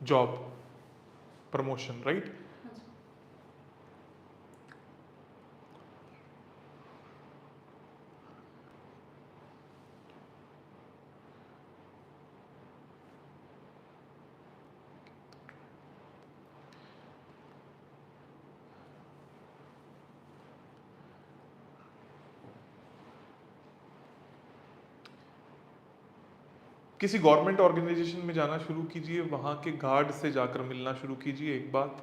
जॉब, प्रमोशन, राइट। किसी गवर्नमेंट ऑर्गेनाइजेशन में जाना शुरू कीजिए, वहाँ के गार्ड से जाकर मिलना शुरू कीजिए। एक बात,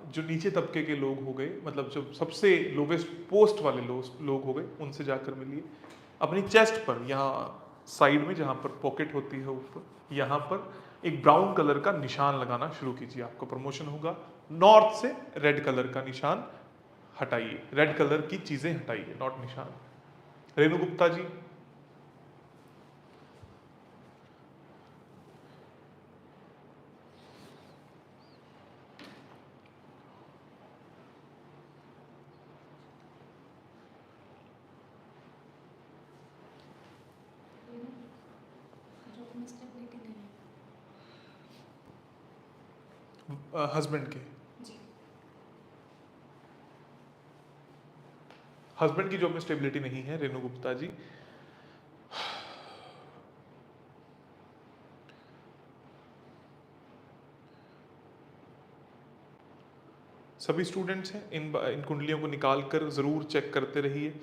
जो नीचे तबके के लोग हो गए, मतलब जो सबसे लोवेस्ट पोस्ट वाले लोग हो गए, उनसे जाकर मिलिए। अपनी चेस्ट पर, यहाँ साइड में जहाँ पर पॉकेट होती है ऊपर, यहाँ पर एक ब्राउन कलर का निशान लगाना शुरू कीजिए, आपको प्रमोशन होगा। नॉर्थ से रेड कलर का निशान हटाइए, रेड कलर की चीजें हटाइए, नॉट निशान। रेणु गुप्ता जी, हस्बैंड के, हस्बैंड की जॉब में स्टेबिलिटी नहीं है रेणु गुप्ता जी। सभी स्टूडेंट्स हैं, इन कुंडलियों को निकाल कर ज़रूर चेक करते रहिए,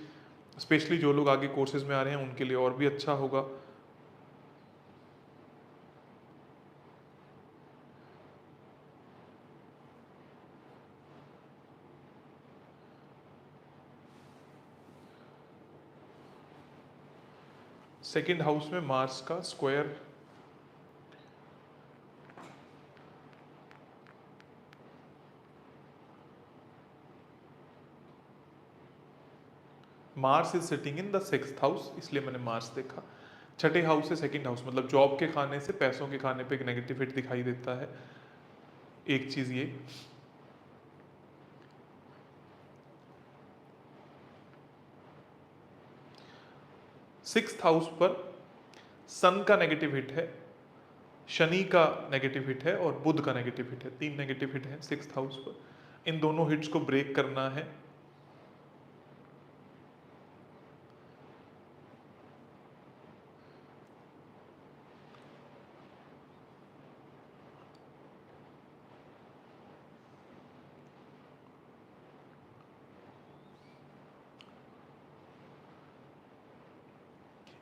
स्पेशली जो लोग आगे कोर्सेज में आ रहे हैं उनके लिए और भी अच्छा होगा। सेकंड हाउस में मार्स का square, Mars is sitting in the 6th house, इसलिए मैंने मार्स देखा। छठे हाउस से सेकंड हाउस, मतलब जॉब के खाने से पैसों के खाने पे एक नेगेटिव हिट दिखाई देता है। एक चीज ये, 6th हाउस पर सन का नेगेटिव हिट है, शनि का नेगेटिव हिट है और बुध का नेगेटिव हिट है। 3 नेगेटिव हिट है 6th हाउस पर, इन दोनों हिट्स को ब्रेक करना है।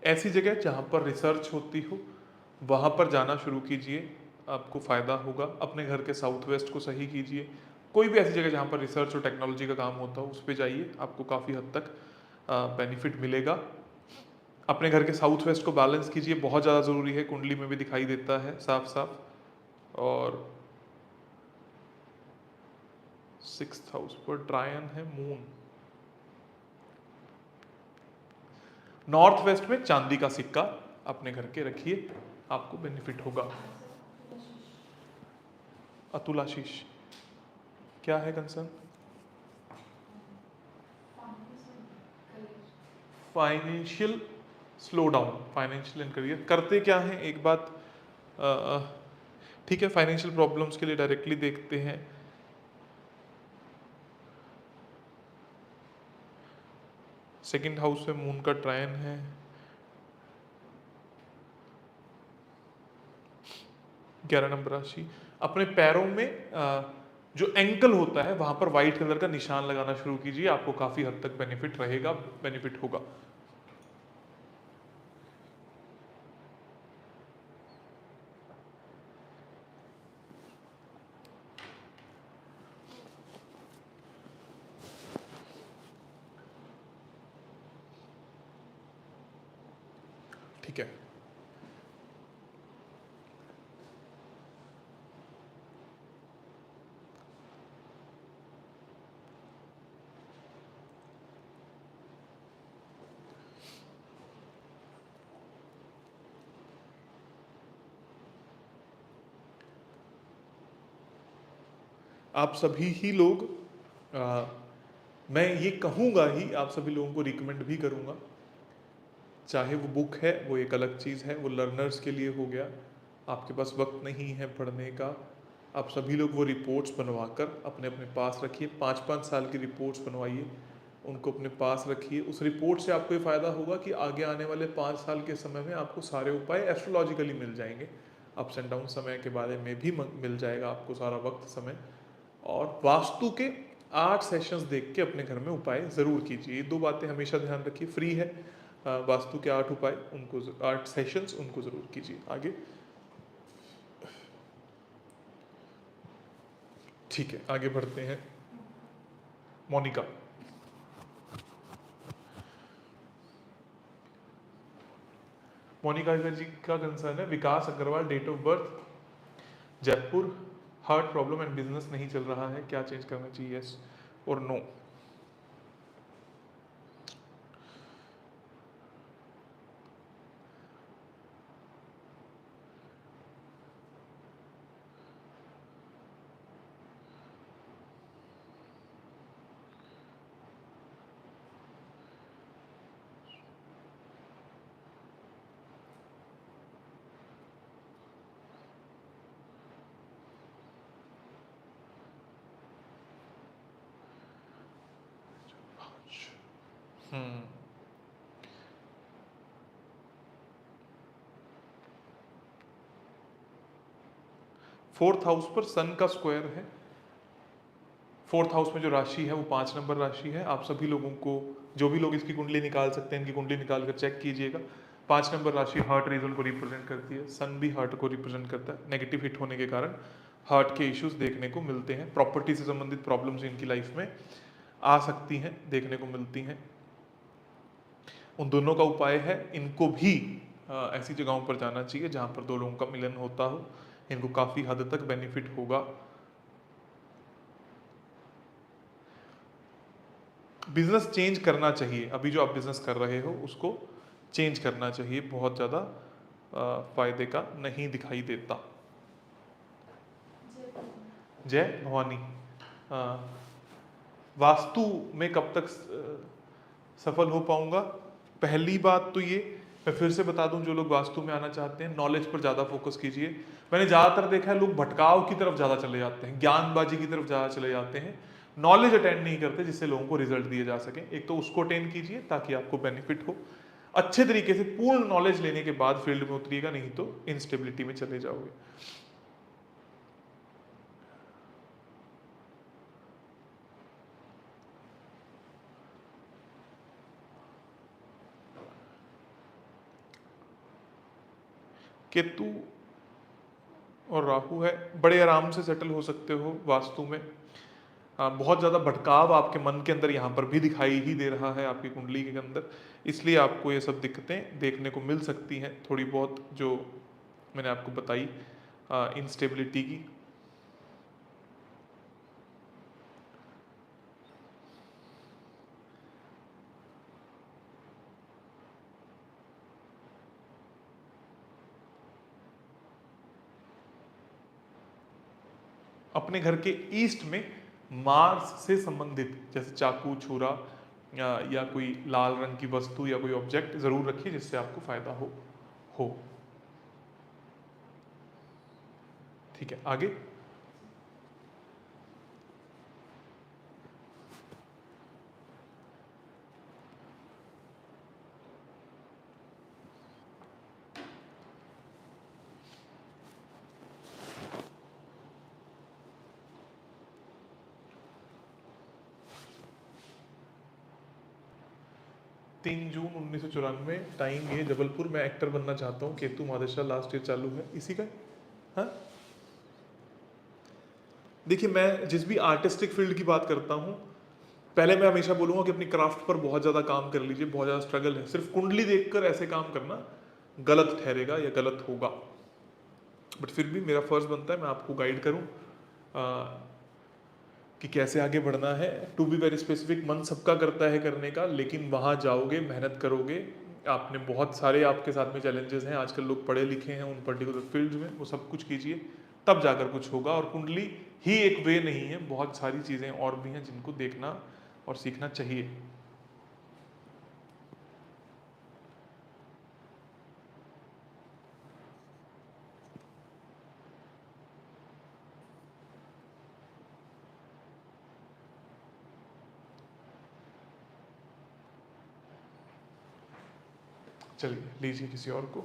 ऐसी जगह जहाँ पर रिसर्च होती हो वहाँ पर जाना शुरू कीजिए, आपको फ़ायदा होगा। अपने घर के साउथ वेस्ट को सही कीजिए, कोई भी ऐसी जगह जहाँ पर रिसर्च और टेक्नोलॉजी का काम होता हो उस पर जाइए, आपको काफ़ी हद तक बेनिफिट मिलेगा। अपने घर के साउथ वेस्ट को बैलेंस कीजिए, बहुत ज़्यादा ज़रूरी है, कुंडली में भी दिखाई देता है साफ साफ। और 6th हाउस पर ट्रायन है मून, नॉर्थ वेस्ट में चांदी का सिक्का अपने घर के रखिए, आपको बेनिफिट होगा। अतुल आशीष, क्या है concern? Financial slow down, financial and career. करते क्या हैं, एक बात ठीक है, फाइनेंशियल प्रॉब्लम्स के लिए डायरेक्टली देखते हैं। सेकंड हाउस में मून का ट्रायन है, 11 नंबर राशि। अपने पैरों में जो एंकल होता है वहां पर व्हाइट कलर का निशान लगाना शुरू कीजिए, आपको काफी हद तक बेनिफिट रहेगा, बेनिफिट होगा। ठीक है, आप सभी ही लोग मैं ये कहूँगा ही, आप सभी लोगों को रिकमेंड भी करूँगा, चाहे वो बुक है वो एक अलग चीज़ है, वो लर्नर्स के लिए हो गया, आपके पास वक्त नहीं है पढ़ने का, आप सभी लोग वो रिपोर्ट्स बनवा कर अपने अपने पास रखिए, 5-5 साल की रिपोर्ट्स बनवाइए, उनको अपने पास रखिए। उस रिपोर्ट से आपको ये फ़ायदा होगा कि आगे आने वाले 5 साल के समय में आपको सारे उपाय एस्ट्रोलॉजिकली मिल जाएंगे, अप्स एंड डाउन समय के बारे में भी मिल जाएगा आपको सारा वक्त समय। और वास्तु के 8 सेशंस देख के अपने घर में उपाय ज़रूर कीजिए, ये 2 बातें हमेशा ध्यान रखिए। फ्री है वास्तु के 8 उपाय, उनको 8 सेशंस उनको ज़रूर कीजिए। आगे ठीक है, आगे बढ़ते हैं। मोनिका, मोनिका जी का कंसर्न है Vikas Agarwal, date of birth Jaipur, heart problem and business नहीं चल रहा है, क्या चेंज करना चाहिए, यस और नो? हम्म, 4th हाउस पर सन का स्क्वायर है, 4th हाउस में जो राशि है वो 5 नंबर राशि है। आप सभी लोगों को, जो भी लोग इसकी कुंडली निकाल सकते हैं, इनकी कुंडली निकाल कर चेक कीजिएगा। 5 नंबर राशि हार्ट रीजन को रिप्रेजेंट करती है, सन भी हार्ट को रिप्रेजेंट करता है। नेगेटिव हिट होने के कारण हार्ट के इश्यूज देखने को मिलते हैं, प्रॉपर्टी से संबंधित प्रॉब्लम्स इनकी लाइफ में आ सकती हैं, देखने को मिलती हैं। उन दोनों का उपाय है, इनको भी ऐसी जगहों पर जाना चाहिए जहाँ पर 2 लोगों का मिलन होता हो, इनको काफ़ी हद तक बेनिफिट होगा। बिजनेस चेंज करना चाहिए, अभी जो आप बिजनेस कर रहे हो उसको चेंज करना चाहिए, बहुत ज़्यादा फायदे का नहीं दिखाई देता। जय भवानी, वास्तु में कब तक सफल हो पाऊंगा? पहली बात तो ये मैं फिर से बता दूं, जो लोग वास्तु में आना चाहते हैं नॉलेज पर ज़्यादा फोकस कीजिए। मैंने ज़्यादातर देखा है लोग भटकाव की तरफ ज़्यादा चले जाते हैं, ज्ञानबाजी की तरफ ज़्यादा चले जाते हैं, नॉलेज अटेंड नहीं करते जिससे लोगों को रिजल्ट दिए जा सके। एक तो उसको अटेंड कीजिए ताकि आपको बेनिफिट हो, अच्छे तरीके से पूर्ण नॉलेज लेने के बाद फील्ड में उतरिएगा, नहीं तो इंस्टेबिलिटी में चले जाओगे। केतु और राहु है, बड़े आराम से सेटल हो सकते हो वास्तु में। बहुत ज़्यादा भटकाव आपके मन के अंदर यहाँ पर भी दिखाई ही दे रहा है आपकी कुंडली के अंदर, इसलिए आपको ये सब दिक्कतें देखने को मिल सकती हैं थोड़ी बहुत, जो मैंने आपको बताई इंस्टेबिलिटी की। अपने घर के ईस्ट में मार्स से संबंधित जैसे चाकू, छुरा या कोई लाल रंग की वस्तु या कोई ऑब्जेक्ट जरूर रखिए जिससे आपको फायदा हो। ठीक है, आगे। तीन जून 1994, टाइम ये जबलपुर। मैं एक्टर बनना चाहता हूँ, केतु मादेशा, लास्ट ईयर चालू है इसी का। हाँ, देखिए मैं जिस भी आर्टिस्टिक फील्ड की बात करता हूँ, पहले मैं हमेशा बोलूंगा कि अपनी क्राफ्ट पर बहुत ज़्यादा काम कर लीजिए, बहुत ज़्यादा स्ट्रगल है। सिर्फ कुंडली देखकर ऐसे काम करना गलत ठहरेगा या गलत होगा। बट फिर भी मेरा फर्ज बनता है मैं आपको गाइड करूँ कि कैसे आगे बढ़ना है। टू बी वेरी स्पेसिफिक, मन सबका करता है करने का, लेकिन वहाँ जाओगे, मेहनत करोगे। आपने बहुत सारे आपके साथ में चैलेंजेस हैं, आजकल लोग पढ़े लिखे हैं उन पर्टिकुलर फील्ड में, वो सब कुछ कीजिए तब जाकर कुछ होगा। और कुंडली ही एक वे नहीं है, बहुत सारी चीज़ें और भी हैं जिनको देखना और सीखना चाहिए। चलिए लीजिए किसी और को।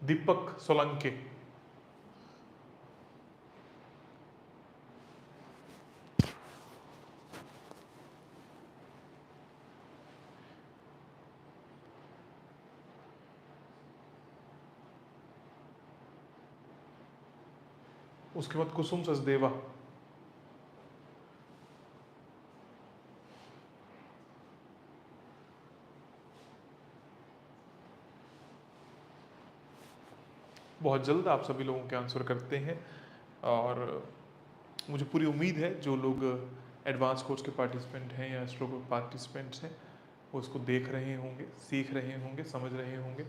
दीपक सोलंके। उसके बाद कुसुम सचदेवा। बहुत जल्द आप सभी लोगों के आंसर करते हैं, और मुझे पूरी उम्मीद है जो लोग एडवांस कोर्स के पार्टिसिपेंट हैं या एस्ट्रो के पार्टिसिपेंट्स हैं वो इसको देख रहे होंगे, सीख रहे होंगे, समझ रहे होंगे।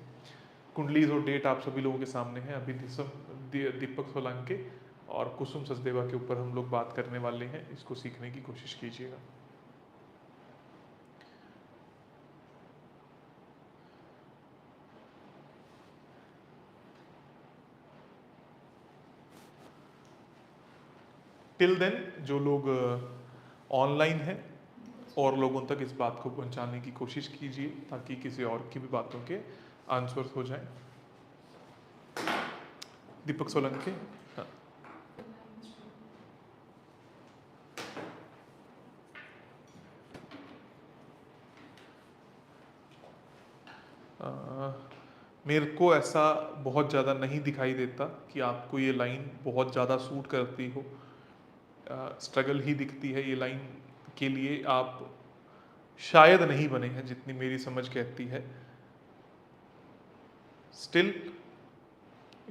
कुंडलीज और डेट आप सभी लोगों के सामने है। अभी दीपक सोलंके और कुसुम सचदेवा के ऊपर हम लोग बात करने वाले हैं, इसको सीखने की कोशिश कीजिएगा। टिल देन जो लोग ऑनलाइन हैं और लोगों तक इस बात को पहुंचाने की कोशिश कीजिए ताकि किसी और की भी बातों के आंसर्स हो जाएं। दीपक सोलंके। हाँ। मेरे को ऐसा बहुत ज़्यादा नहीं दिखाई देता कि आपको ये लाइन बहुत ज़्यादा सूट करती हो। स्ट्रगल ही दिखती है ये लाइन के लिए, आप शायद नहीं बने हैं जितनी मेरी समझ कहती है। स्टिल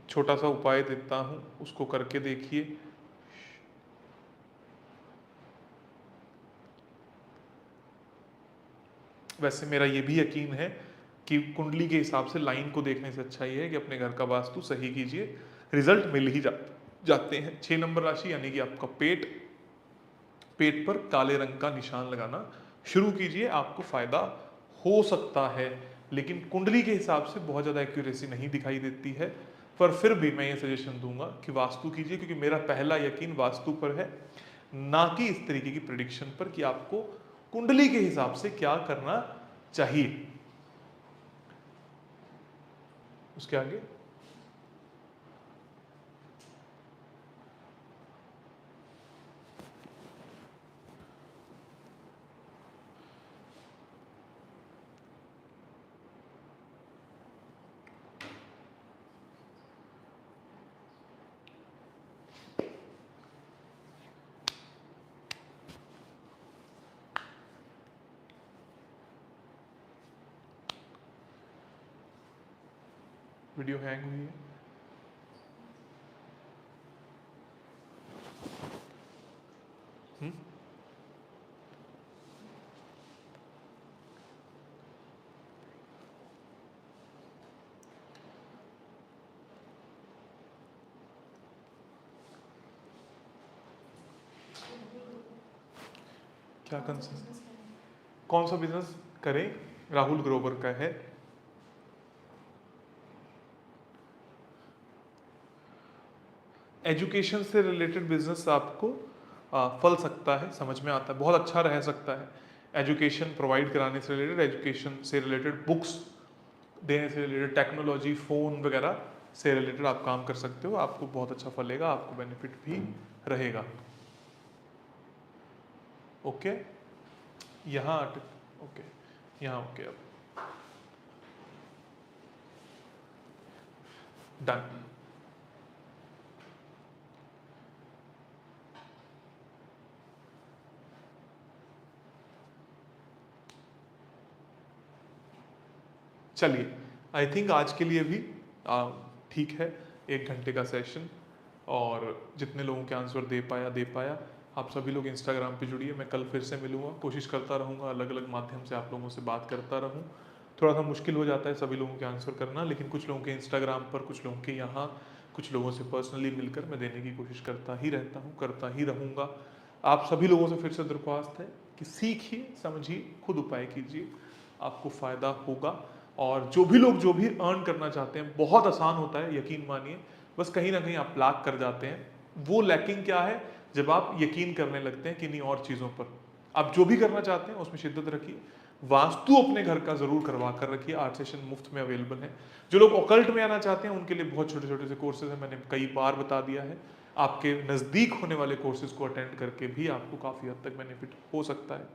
छोटा सा उपाय देता हूँ, उसको करके देखिए। वैसे मेरा ये भी यकीन है कि कुंडली के हिसाब से लाइन को देखने से अच्छा ये है कि अपने घर का वास्तु सही कीजिए, रिजल्ट मिल ही जाते हैं। 6 नंबर राशि यानी कि आपका पेट, पेट पर काले रंग का निशान लगाना शुरू कीजिए, आपको फायदा हो सकता है। लेकिन कुंडली के हिसाब से बहुत ज़्यादा एक्यूरेसी नहीं दिखाई देती है, पर फिर भी मैं ये सजेशन दूंगा कि वास्तु कीजिए, क्योंकि मेरा पहला यकीन वास्तु पर है, ना कि इस तरीके की प्रिडिक्शन पर कि आपको कुंडली के हिसाब से क्या करना चाहिए। उसके आगे वीडियो हैंग हुई है। हम्म? क्या कंसर्न? कौन सा बिजनेस करें? राहुल ग्रोवर का है। एजुकेशन से रिलेटेड बिजनेस आपको फल सकता है, समझ में आता है, बहुत अच्छा रह सकता है। एजुकेशन प्रोवाइड कराने से रिलेटेड, एजुकेशन से रिलेटेड बुक्स देने से रिलेटेड, टेक्नोलॉजी, फ़ोन वगैरह से रिलेटेड आप काम कर सकते हो। आपको बहुत अच्छा फलेगा, आपको बेनिफिट भी रहेगा। ओके, यहाँ ओके, यहाँ ओके, अब डन। चलिए, आई थिंक आज के लिए भी ठीक है, 1 घंटे का सेशन, और जितने लोगों के आंसर दे पाया। आप सभी लोग इंस्टाग्राम पे जुड़िए, मैं कल फिर से मिलूंगा, कोशिश करता रहूँगा अलग अलग माध्यम से आप लोगों से बात करता रहूँ। थोड़ा सा मुश्किल हो जाता है सभी लोगों के आंसर करना, लेकिन कुछ लोगों के इंस्टाग्राम पर, कुछ लोगों के यहाँ, कुछ लोगों से पर्सनली मिलकर मैं देने की कोशिश करता ही रहता हूँ, करता ही रहूँगा। आप सभी लोगों से फिर से दरख्वास्त है कि सीखिए, समझिए, खुद उपाय कीजिए, आपको फ़ायदा होगा। और जो भी लोग जो भी अर्न करना चाहते हैं, बहुत आसान होता है, यकीन मानिए, बस कहीं ना कहीं आप लैक कर जाते हैं। वो लैकिंग क्या है? जब आप यकीन करने लगते हैं किन्हीं और चीज़ों पर। आप जो भी करना चाहते हैं उसमें शिद्दत रखिए। वास्तु अपने घर का जरूर करवा कर रखिए, 8 सेशन मुफ्त में अवेलेबल है। जो लोग ऑकल्ट में आना चाहते हैं उनके लिए बहुत छोटे छोटे से कोर्सेज हैं, मैंने कई बार बता दिया है। आपके नज़दीक होने वाले कोर्सेज को अटेंड करके भी आपको काफ़ी हद तक बेनिफिट हो सकता है।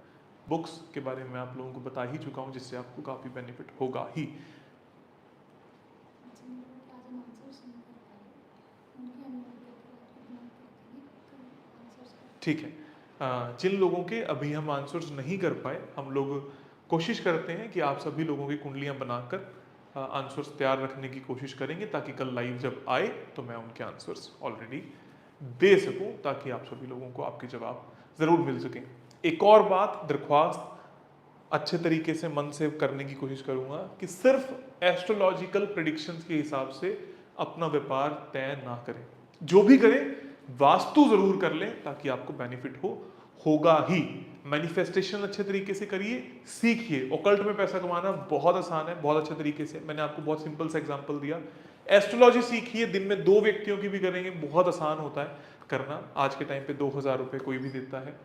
बुक्स के बारे में आप लोगों को बता ही चुका हूँ, जिससे आपको काफ़ी बेनिफिट होगा ही। ठीक है, जिन लोगों के अभी हम आंसर्स नहीं कर पाए, हम लोग कोशिश करते हैं कि आप सभी लोगों की कुंडलियां बनाकर आंसर्स तैयार रखने की कोशिश करेंगे, ताकि कल लाइव जब आए तो मैं उनके आंसर्स ऑलरेडी दे सकूं, ताकि आप सभी लोगों को आपके जवाब ज़रूर मिल सकें। एक और बात, दरख्वास्त अच्छे तरीके से मन से करने की कोशिश करूंगा कि सिर्फ एस्ट्रोलॉजिकल प्रेडिक्शंस के हिसाब से अपना व्यापार तय ना करें। जो भी करें वास्तु जरूर कर लें, ताकि आपको बेनिफिट होगा ही। मैनिफेस्टेशन अच्छे तरीके से करिए, सीखिए। ओकल्ट में पैसा कमाना बहुत आसान है, बहुत अच्छे तरीके से, मैंने आपको बहुत सिंपल सा एग्जांपल दिया। एस्ट्रोलॉजी सीखिए, दिन में 2 व्यक्तियों की भी करेंगे, बहुत आसान होता है करना। आज के टाइम पे 2000 रुपये कोई भी देता है,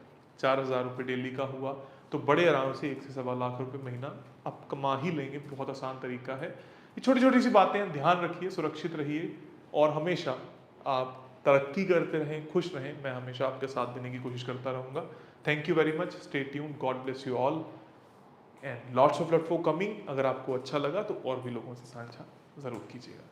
4000 रुपये डेली का हुआ तो बड़े आराम से 1 से सवा लाख रुपए महीना आप कमा ही लेंगे। बहुत आसान तरीका है। ये छोटी छोटी सी बातें हैं, ध्यान रखिए, सुरक्षित रहिए, और हमेशा आप तरक्की करते रहें, खुश रहें। मैं हमेशा आपके साथ देने की कोशिश करता रहूँगा। Thank you very much, stay tuned, God bless you all, and lots of love for coming. अगर आपको अच्छा लगा तो और भी लोगों से साझा ज़रूर कीजिएगा।